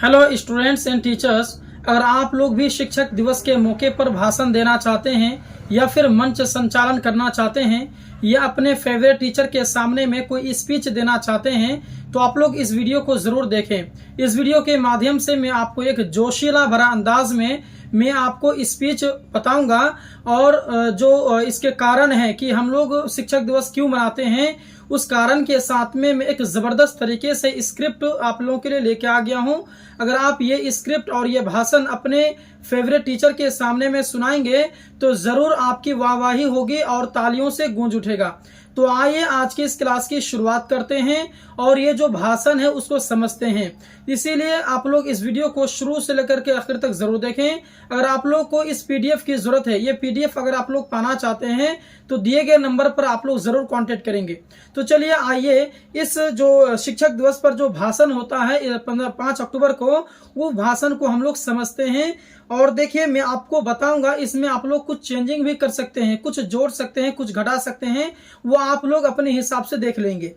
Hello students and teachers, अगर आप लोग भी शिक्षक दिवस के मौके पर भाषण देना चाहते हैं या फिर मंच संचालन करना चाहते हैं या अपने फेवरेट टीचर के सामने में कोई स्पीच देना चाहते हैं तो आप लोग इस वीडियो को जरूर देखें। इस वीडियो के माध्यम से मैं आपको एक जोशीला भरा अंदाज में मैं आपको स्पीच बताऊंगा और जो इसके कारण है कि हम लोग शिक्षक दिवस क्यों मनाते हैं उस कारण के साथ में मैं एक जबरदस्त तरीके से स्क्रिप्ट आप लोगों के लिए लेके आ गया हूं। अगर आप ये स्क्रिप्ट और ये भाषण अपने फेवरेट टीचर के सामने में सुनाएंगे तो जरूर आपकी वाहवाही होगी और तालियों से गूंज उठेगा। तो आइए आज की इस क्लास की शुरुआत करते हैं और ये जो भाषण है उसको समझते हैं। इसीलिए आप लोग इस वीडियो को शुरू से लेकर के आखिर तक जरूर देखें। अगर आप लोग को इस पीडीएफ की जरूरत है, ये पीडीएफ अगर आप लोग पाना चाहते हैं तो दिए गए नंबर पर आप लोग जरूर कांटेक्ट करेंगे। तो चलिए आइए इस जो शिक्षक दिवस पर जो भाषण होता है 5 अक्टूबर को, वो भाषण को हम लोग समझते हैं। और देखिए मैं आपको बताऊंगा, इसमें आप लोग कुछ चेंजिंग भी कर सकते हैं, कुछ जोड़ सकते हैं, कुछ घटा सकते हैं, वो आप लोग अपने हिसाब से देख लेंगे।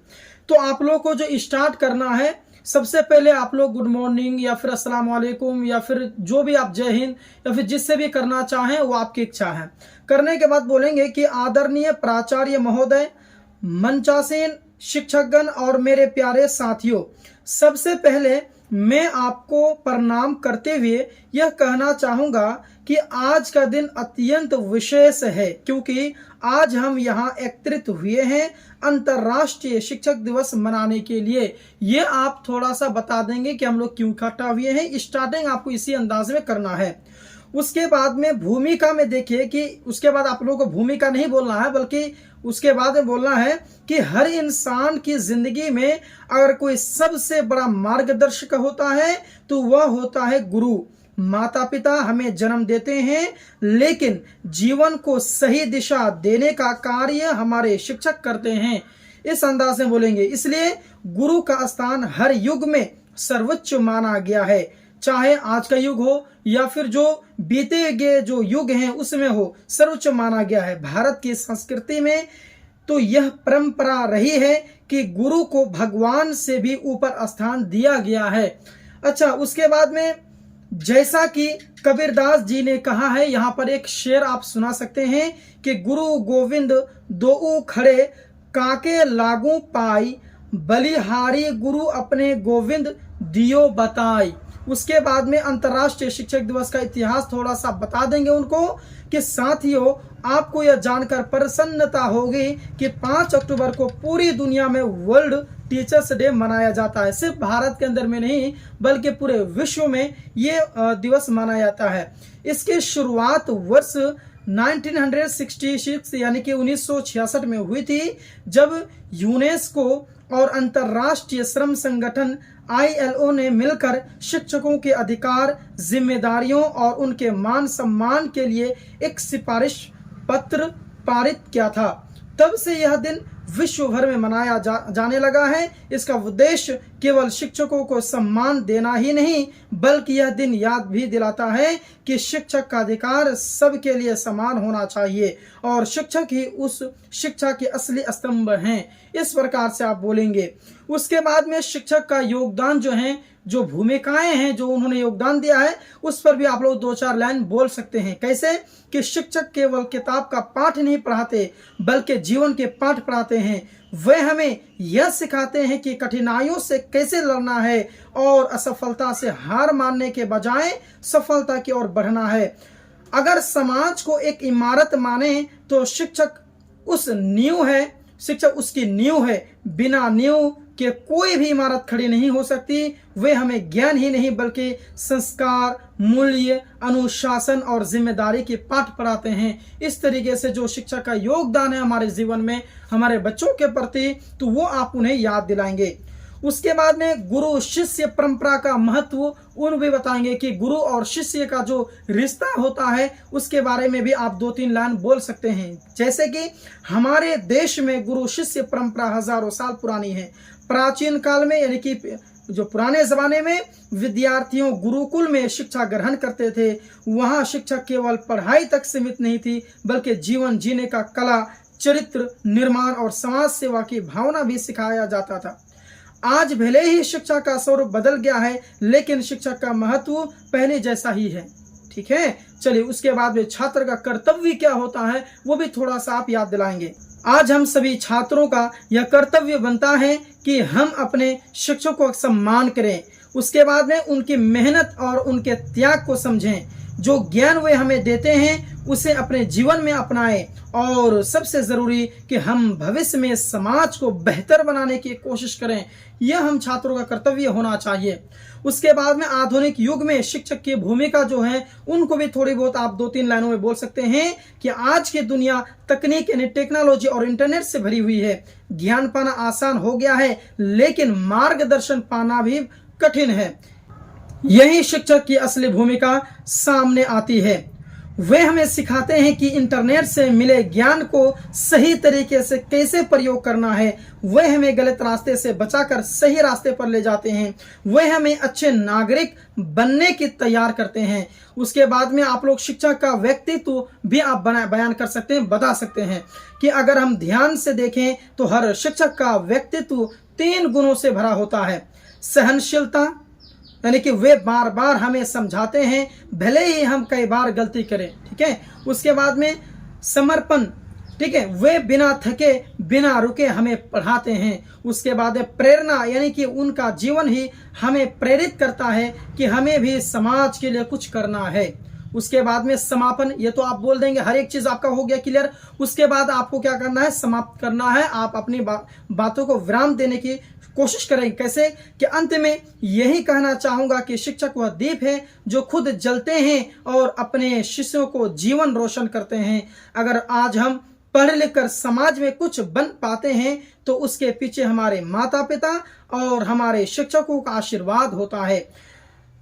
तो आप लोग को जो स्टार्ट करना है, सबसे पहले आप लोग गुड मॉर्निंग या फिर अस्सलाम वालेकुम या फिर जो भी आप जय हिंद या फिर जिससे भी करना चाहें वो आपकी इच्छा है। करने के बाद बोलेंगे कि आदरणीय प्राचार्य महोदय, मंचासीन शिक्षकगण और मेरे प्यारे साथियों, सबसे पहले मैं आपको प्रणाम करते हुए यह कहना चाहूंगा कि आज का दिन अत्यंत विशेष है, क्योंकि आज हम यहाँ एकत्रित हुए हैं अंतर्राष्ट्रीय शिक्षक दिवस मनाने के लिए। ये आप थोड़ा सा बता देंगे कि हम लोग क्यों इकट्ठा हुए हैं। स्टार्टिंग आपको इसी अंदाज में करना है। उसके बाद में भूमिका में देखिए कि उसके बाद आप लोगों को भूमिका नहीं बोलना है, बल्कि उसके बाद में बोलना है कि हर इंसान की जिंदगी में अगर कोई सबसे बड़ा मार्गदर्शक होता है तो वह होता है गुरु। माता पिता हमें जन्म देते हैं, लेकिन जीवन को सही दिशा देने का कार्य हमारे शिक्षक करते हैं। इस अंदाज में बोलेंगे। इसलिए गुरु का स्थान हर युग में सर्वोच्च माना गया है, चाहे आज का युग हो या फिर जो बीते गए जो युग हैं उसमें हो, सर्वोच्च माना गया है। भारत की संस्कृति में तो यह परंपरा रही है कि गुरु को भगवान से भी ऊपर स्थान दिया गया है। अच्छा, उसके बाद में जैसा कि कबीरदास जी ने कहा है, यहाँ पर एक शेर आप सुना सकते हैं कि गुरु गोविंद दोऊ खड़े काके लागू पाई, बलिहारी गुरु अपने गोविंद दियो बताई। उसके बाद में अंतर्राष्ट्रीय शिक्षक दिवस का इतिहास थोड़ा सा बता देंगे उनको कि साथियों आपको यह जानकर प्रसन्नता होगी कि 5 अक्टूबर को पूरी दुनिया में वर्ल्ड टीचर्स डे मनाया जाता है। सिर्फ भारत के अंदर में नहीं बल्कि पूरे विश्व में ये दिवस मनाया जाता है। इसकी शुरुआत वर्ष 1966 यानी कि 1966 में हुई थी, जब यूनेस्को और अंतर्राष्ट्रीय श्रम संगठन ILO ने मिलकर शिक्षकों के अधिकार, जिम्मेदारियों और उनके मान सम्मान के लिए एक सिफारिश पत्र पारित किया था। तब से यह दिन विश्व भर में मनाया जाने लगा है। इसका उद्देश्य केवल शिक्षकों को सम्मान देना ही नहीं, बल्कि यह दिन याद भी दिलाता है कि शिक्षक का अधिकार सबके लिए समान होना चाहिए और शिक्षक ही उस शिक्षा के असली स्तंभ हैं। इस प्रकार से आप बोलेंगे। उसके बाद में शिक्षक का योगदान जो है, जो भूमिकाएं हैं जो उन्होंने योगदान दिया है, उस पर भी आप लोग 2-4 लाइन बोल सकते हैं। कैसे कि शिक्षक केवल किताब का पाठ नहीं पढ़ाते बल्कि जीवन के पाठ पढ़ाते हैं। वे हमें यह सिखाते हैं कि कठिनाइयों से कैसे लड़ना है और असफलता से हार मानने के बजाय सफलता की ओर बढ़ना है। अगर समाज को एक इमारत माने तो शिक्षक उस नींव है, शिक्षक उसकी नींव है। बिना नींव के कोई भी इमारत खड़ी नहीं हो सकती। वे हमें ज्ञान ही नहीं बल्कि संस्कार, मूल्य, अनुशासन और जिम्मेदारी के पाठ पढ़ाते हैं। इस तरीके से जो शिक्षक का योगदान है हमारे जीवन में, हमारे बच्चों के प्रति, तो वो आप उन्हें याद दिलाएंगे। उसके बाद में गुरु शिष्य परंपरा का महत्व उन भी बताएंगे कि गुरु और शिष्य का जो रिश्ता होता है उसके बारे में भी आप 2-3 लाइन बोल सकते हैं। जैसे कि हमारे देश में गुरु शिष्य परंपरा हजारों साल पुरानी है। प्राचीन काल में यानी कि जो पुराने जमाने में विद्यार्थियों गुरुकुल में शिक्षा ग्रहण करते थे। वहां शिक्षा केवल पढ़ाई तक सीमित नहीं थी बल्कि जीवन जीने का कला, चरित्र निर्माण और समाज सेवा की भावना भी सिखाया जाता था। आज भले ही शिक्षा का स्वरूप बदल गया है, लेकिन शिक्षक का महत्व पहले जैसा ही है। ठीक है, चलिए उसके बाद में छात्र का कर्तव्य क्या होता है वो भी थोड़ा सा आप याद दिलाएंगे। आज हम सभी छात्रों का यह कर्तव्य बनता है कि हम अपने शिक्षकों का सम्मान करें, उसके बाद में उनकी मेहनत और उनके त्याग को समझें, जो ज्ञान वे हमें देते हैं उसे अपने जीवन में अपनाएं, और सबसे जरूरी कि हम भविष्य में समाज को बेहतर बनाने की कोशिश करें। यह हम छात्रों का कर्तव्य होना चाहिए। उसके बाद में आधुनिक युग में शिक्षक की भूमिका जो है उनको भी थोड़ी बहुत आप 2-3 लाइनों में बोल सकते हैं कि आज की दुनिया तकनीक यानी टेक्नोलॉजी और इंटरनेट से भरी हुई है। ज्ञान पाना आसान हो गया है, लेकिन मार्गदर्शन पाना भी कठिन है। यही शिक्षक की असली भूमिका सामने आती है। वे हमें सिखाते हैं कि इंटरनेट से मिले ज्ञान को सही तरीके से कैसे प्रयोग करना है। वे हमें गलत रास्ते से बचाकर सही रास्ते पर ले जाते हैं। वे हमें अच्छे नागरिक बनने की तैयार करते हैं। उसके बाद में आप लोग शिक्षक का व्यक्तित्व भी आप बयान कर सकते हैं, बता सकते हैं कि अगर हम ध्यान से देखें तो हर शिक्षक का व्यक्तित्व 3 गुणों से भरा होता है। सहनशीलता, यानी कि वे बार बार हमें समझाते हैं भले ही हम कई बार गलती करें। ठीक है, उसके बाद में समर्पण, ठीक है, वे बिना थके बिना रुके हमें पढ़ाते हैं। उसके बाद प्रेरणा, यानी कि उनका जीवन ही हमें प्रेरित करता है कि हमें भी समाज के लिए कुछ करना है। उसके बाद में समापन, ये तो आप बोल देंगे, हर एक चीज आपका हो गया क्लियर। उसके बाद आपको क्या करना है, समाप्त करना है। आप अपनी बातों को विराम देने की कोशिश करें। कैसे कि अंत में यही कहना चाहूंगा कि शिक्षक वह दीप है जो खुद जलते हैं और अपने शिष्यों को जीवन रोशन करते हैं। अगर आज हम पढ़ लिख कर समाज में कुछ बन पाते हैं तो उसके पीछे हमारे माता पिता और हमारे शिक्षकों का आशीर्वाद होता है।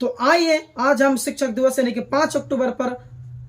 तो आइए आज हम शिक्षक दिवस यानी कि 5 अक्टूबर पर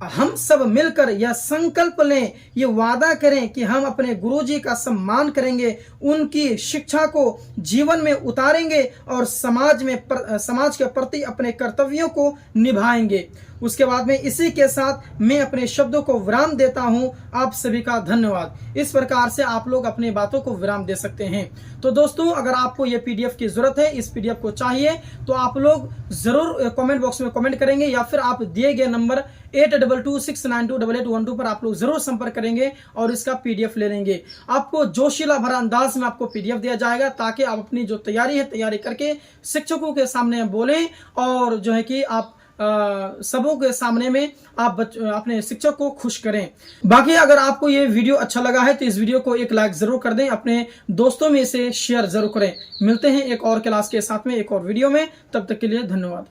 हम सब मिलकर यह संकल्प लें, ये वादा करें कि हम अपने गुरुजी का सम्मान करेंगे, उनकी शिक्षा को जीवन में उतारेंगे और समाज के प्रति अपने कर्तव्यों को निभाएंगे। उसके बाद में इसी के साथ मैं अपने शब्दों को विराम देता हूं। आप सभी का धन्यवाद। इस प्रकार से आप लोग अपनी बातों को विराम दे सकते हैं। तो दोस्तों, अगर आपको ये पीडीएफ की जरूरत है, इस पीडीएफ को चाहिए, तो आप लोग जरूर कमेंट बॉक्स में कमेंट करेंगे या फिर आप दिए गए नंबर 8226928812 पर आप लोग जरूर संपर्क करेंगे और इसका पीडीएफ ले लेंगे। आपको जोशीला भरा अंदाज में आपको पीडीएफ दिया जाएगा ताकि आप अपनी जो तैयारी है तैयारी करके शिक्षकों के सामने बोलें और जो है कि आप सबों के सामने में आप अपने शिक्षक को खुश करें। बाकी अगर आपको ये वीडियो अच्छा लगा है तो इस वीडियो को एक लाइक जरूर कर दें, अपने दोस्तों में इसे शेयर जरूर करें। मिलते हैं एक और क्लास के साथ में, एक और वीडियो में। तब तक के लिए धन्यवाद।